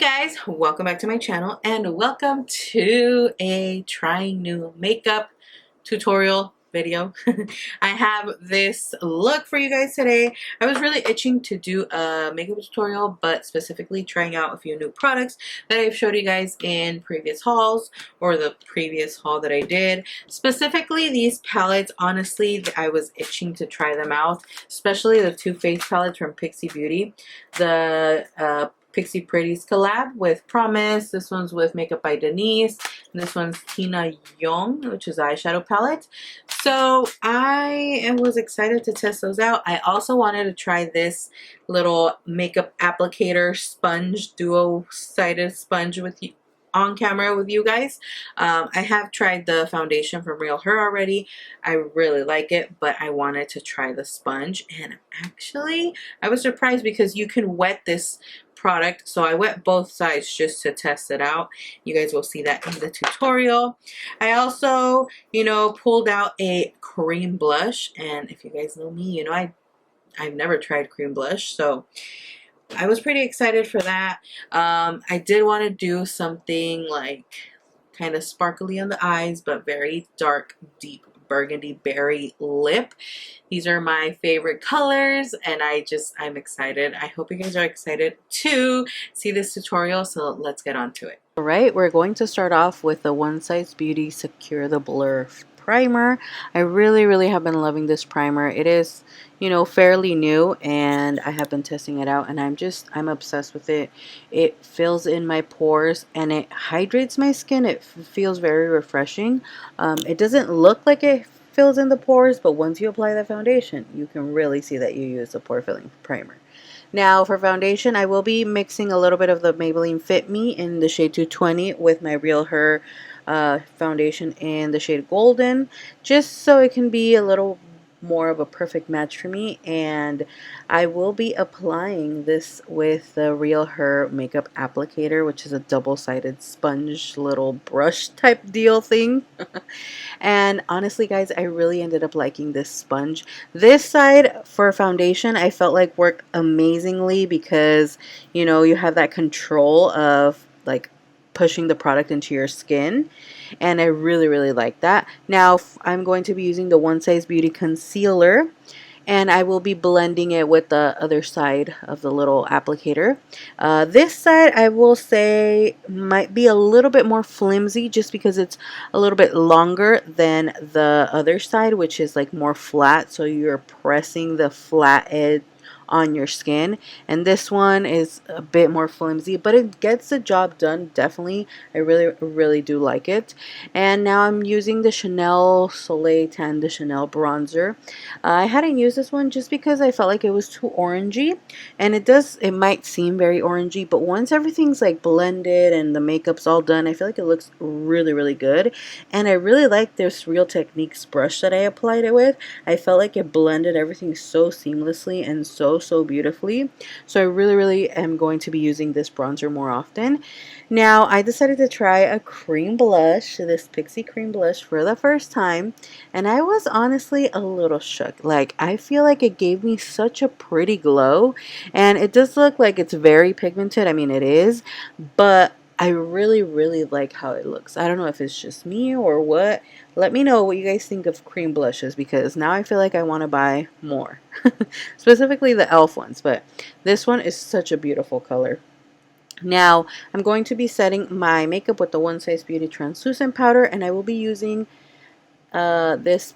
Guys, welcome back to my channel and welcome to a trying new makeup tutorial video. I have this look for you guys today. I was really itching to do a makeup tutorial, but specifically trying out a few new products that I've showed you guys in previous hauls or the previous haul that I did. Specifically these palettes, honestly, I was itching to try them out, especially the two face palettes from Pixi Beauty. The Pixi Pretties collab with Promise. This one's with Makeup by Denise. And this one's Tina Young, which is eyeshadow palette. So I was excited to test those out. I also wanted to try this little makeup applicator sponge, duo-sided sponge with you on camera with you guys. I have tried the foundation from Realher already. I really like it, but I wanted to try the sponge, and actually I was surprised because you can wet this product, so I wet both sides just to test it out. You guys will see that in the tutorial. I also, pulled out a cream blush, and if you guys know me, I've never tried cream blush, so I was pretty excited for that. I did want to do something like kind of sparkly on the eyes, but very dark, deep burgundy berry lip. These are my favorite colors, and I'm excited. I hope you guys are excited to see this tutorial, so let's get on to it. Alright, we're going to start off with the One Size Beauty Secure the Blur primer. I really have been loving this primer. It is, fairly new, and I have been testing it out, and I'm obsessed with it. It fills in my pores and it hydrates my skin. It feels very refreshing. It doesn't look like it fills in the pores, but once you apply the foundation, you can really see that you use a pore filling primer. Now for foundation, I will be mixing a little bit of the Maybelline Fit Me in the shade 220 with my Realher foundation in the shade Golden, just so it can be a little more of a perfect match for me. And I will be applying this with the Realher makeup applicator, which is a double-sided sponge little brush type deal thing. And honestly guys, I really ended up liking this sponge. This side for foundation I felt like worked amazingly because you have that control of like pushing the product into your skin, and I really like that. Now I'm going to be using the One Size Beauty concealer, and I will be blending it with the other side of the little applicator. This side I will say might be a little bit more flimsy just because it's a little bit longer than the other side, which is like more flat, so you're pressing the flat edge on your skin, and this one is a bit more flimsy, but it gets the job done. Definitely, I really do like it. And now I'm using the Chanel Soleil Tan de Chanel bronzer. I hadn't used this one just because I felt like it was too orangey, and it might seem very orangey, but once everything's like blended and the makeup's all done, I feel like it looks really good. And I really like this Real Techniques brush that I applied it with. I felt like it blended everything so seamlessly and so beautifully. So I really am going to be using this bronzer more often. Now I decided to try a cream blush, this Pixi cream blush, for the first time, and I was honestly a little shook. Like, I feel like it gave me such a pretty glow, and it does look like it's very pigmented. I mean, it is, but I really like how it looks. I don't know if it's just me or what. Let me know what you guys think of cream blushes, because now I feel like I want to buy more. Specifically the e.l.f. ones, but this one is such a beautiful color. Now I'm going to be setting my makeup with the One Size Beauty translucent powder, and I will be using this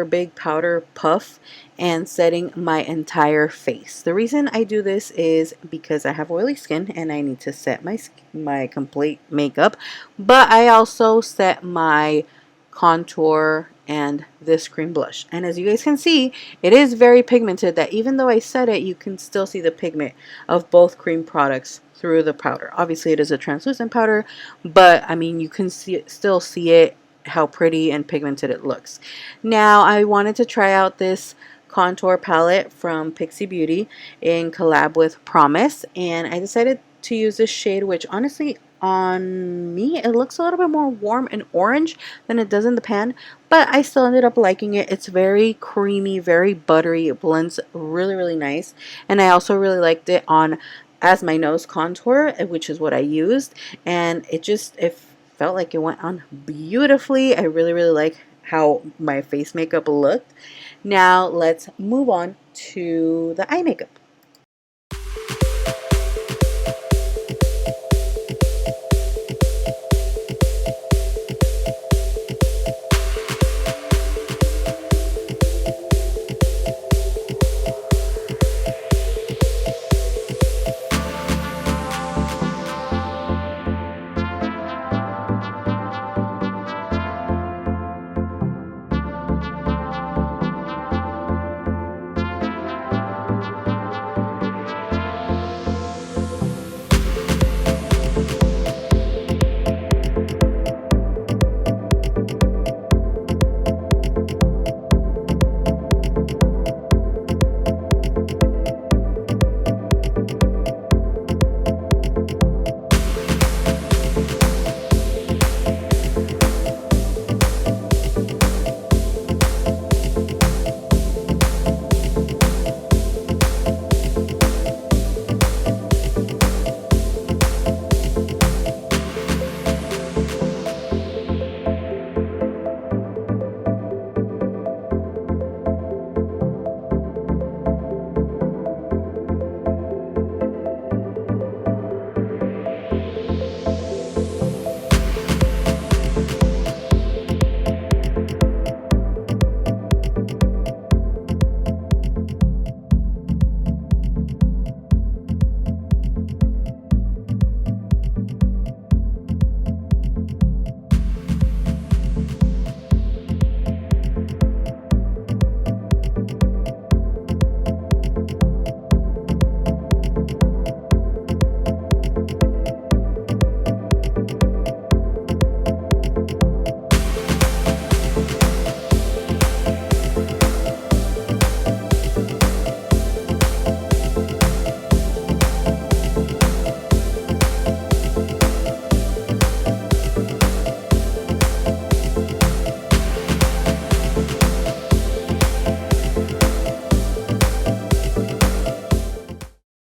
big powder puff, and setting my entire face. The reason I do this is because I have oily skin and I need to set my complete makeup, but I also set my contour and this cream blush. And as you guys can see, it is very pigmented, that even though I set it, you can still see the pigment of both cream products through the powder. Obviously it is a translucent powder, but I mean, you can still see it, how pretty and pigmented it looks. Now I wanted to try out this contour palette from Pixi Beauty in collab with Promise, and I decided to use this shade, which honestly on me it looks a little bit more warm and orange than it does in the pan, but I still ended up liking it. It's very creamy, very buttery. It blends really nice, and I also really liked it on as my nose contour, which is what I used, and it felt like it went on beautifully. I really, really like how my face makeup looked. Now let's move on to the eye makeup.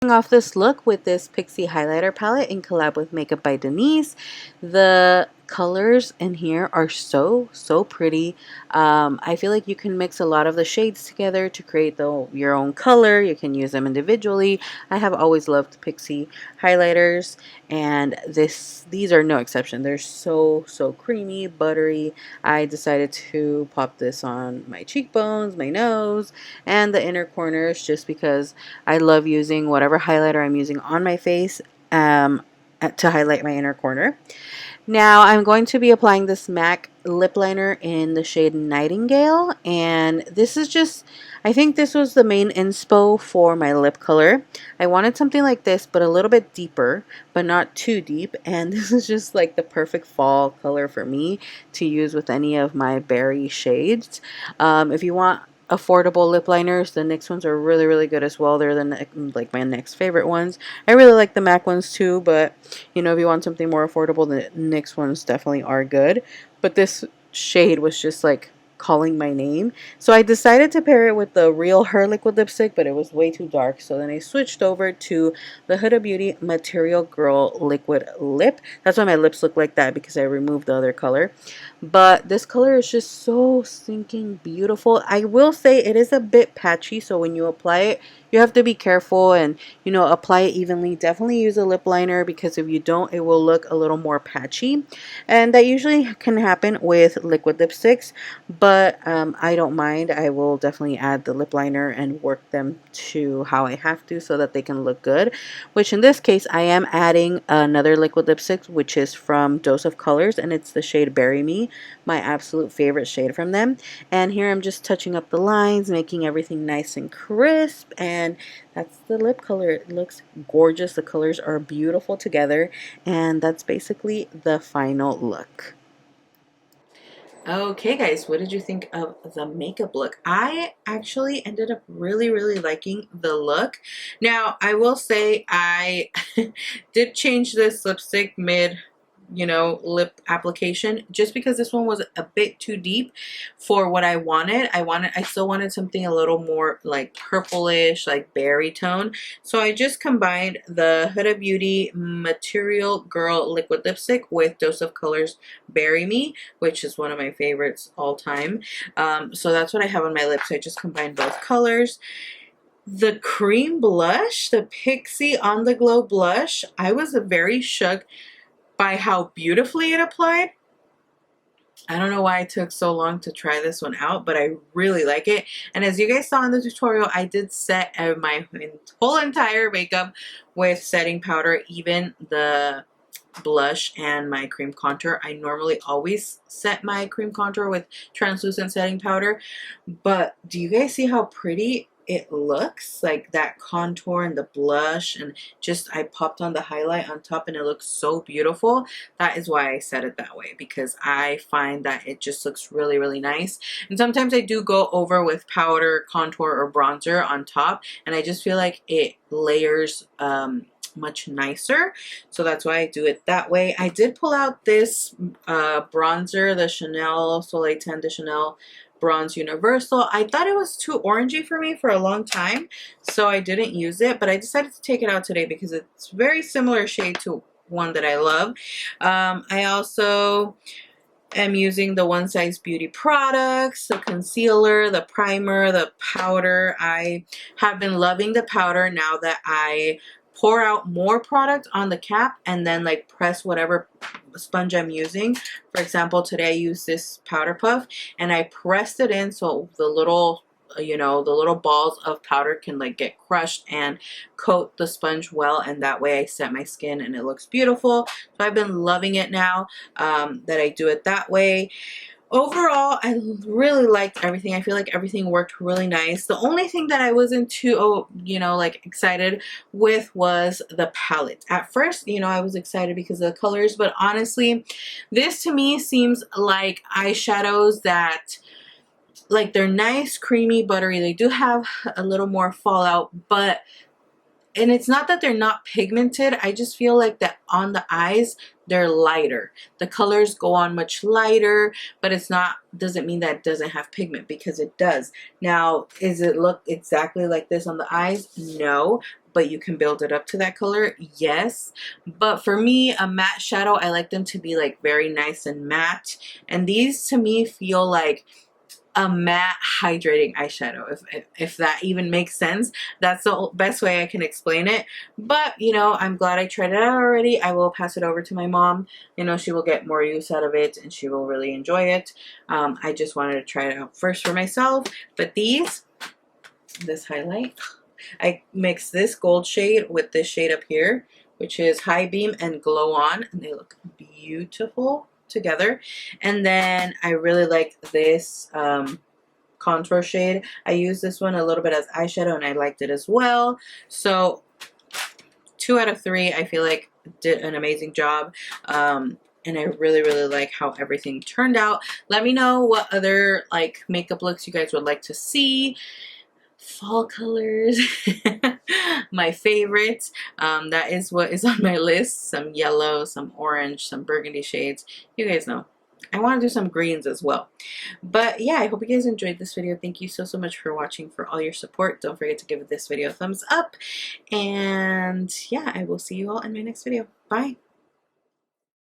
Off this look with this Pixi highlighter palette in collab with Makeup by Denise. The colors in here are so pretty. I feel like you can mix a lot of the shades together to create your own color. You can use them individually. I have always loved Pixi highlighters, and these are no exception. They're so creamy, buttery. I decided to pop this on my cheekbones, my nose, and the inner corners just because I love using whatever highlighter I'm using on my face to highlight my inner corner. Now I'm going to be applying this MAC lip liner in the shade Nightingale, and this is just, I think this was the main inspo for my lip color. I wanted something like this but a little bit deeper, but not too deep, and this is just like the perfect fall color for me to use with any of my berry shades. If you want affordable lip liners, the NYX ones are really good as well. They're like my next favorite ones. I really like the MAC ones too, but you know, if you want something more affordable, the NYX ones definitely are good. But this shade was just like calling my name, so I decided to pair it with the Realher liquid lipstick, but it was way too dark, so then I switched over to the Huda Beauty Material Girl liquid lip. That's why my lips look like that, because I removed the other color. But this color is just so stinking beautiful. I will say it is a bit patchy, so when you apply it, you have to be careful and, you know, apply it evenly. Definitely use a lip liner, because if you don't, it will look a little more patchy, and that usually can happen with liquid lipsticks, but I don't mind. I will definitely add the lip liner and work them to how I have to so that they can look good, which in this case I am adding another liquid lipstick, which is from Dose of Colors, and it's the shade Bury Me, my absolute favorite shade from them. And here I'm just touching up the lines, making everything nice and crisp, and that's the lip color. It looks gorgeous. The colors are beautiful together, and that's basically the final look. Okay guys, what did you think of the makeup look? I actually ended up really liking the look. Now I will say I did change this lipstick mid you know, lip application, just because this one was a bit too deep for what I wanted. I still wanted something a little more like purplish, like berry tone. So I just combined the Huda Beauty Material Girl liquid lipstick with Dose of Colors Berry Me, which is one of my favorites all time. So that's what I have on my lips. I just combined both colors. The cream blush, the Pixi On The Glow blush, I was very shook by how beautifully it applied. I don't know why it took so long to try this one out, but I really like it. And as you guys saw in the tutorial, I did set my whole entire makeup with setting powder, even the blush and my cream contour. I normally always set my cream contour with translucent setting powder, but do you guys see how pretty it looks? Like that contour and the blush, and just I popped on the highlight on top and it looks so beautiful. That is why I set it that way, because I find that it just looks really, really nice. And sometimes I do go over with powder, contour, or bronzer on top, and I just feel like it layers much nicer, so that's why I do it that way. I did pull out this bronzer, the Chanel Soleil Tan de Chanel Bronze Universal. I thought it was too orangey for me for a long time, so I didn't use it, but I decided to take it out today because it's very similar shade to one that I love. I also am using the One Size Beauty products, the concealer, the primer, the powder. I have been loving the powder now that I pour out more product on the cap and then like press whatever sponge I'm using. For example, today I used this powder puff and I pressed it in so the little, you know, the little balls of powder can like get crushed and coat the sponge well, and that way I set my skin and it looks beautiful. So I've been loving it now that I do it that way. Overall, I really liked everything. I feel like everything worked really nice. The only thing that I wasn't too, you know, like excited with was the palette. At first, you know, I was excited because of the colors, but honestly, this to me seems like eyeshadows that, like, they're nice, creamy, buttery. They do have a little more fallout, but and it's not that they're not pigmented. I just feel like that on the eyes, they're lighter. The colors go on much lighter, but it's not, doesn't mean that it doesn't have pigment, because it does. Now, is it look exactly like this on the eyes? No, but you can build it up to that color, yes. But for me, a matte shadow, I like them to be like very nice and matte. And these to me feel like a matte hydrating eyeshadow, if that even makes sense. That's the best way I can explain it. But you know, I'm glad I tried it out already. I will pass it over to my mom. You know, she will get more use out of it and she will really enjoy it. I just wanted to try it out first for myself. But this highlight, I mixed this gold shade with this shade up here, which is High Beam and Glow On, and they look beautiful together. And then I really like this contour shade. I used this one a little bit as eyeshadow and I liked it as well. So 2 out of 3, I feel like did an amazing job. And I really, really like how everything turned out. Let me know what other like makeup looks you guys would like to see. Fall colors, my favorites. That is what is on my list. Some yellow, some orange, some burgundy shades. You guys know I want to do some greens as well. But yeah, I hope you guys enjoyed this video. Thank you so much for watching, for all your support. Don't forget to give this video a thumbs up, and yeah, I will see you all in my next video. Bye.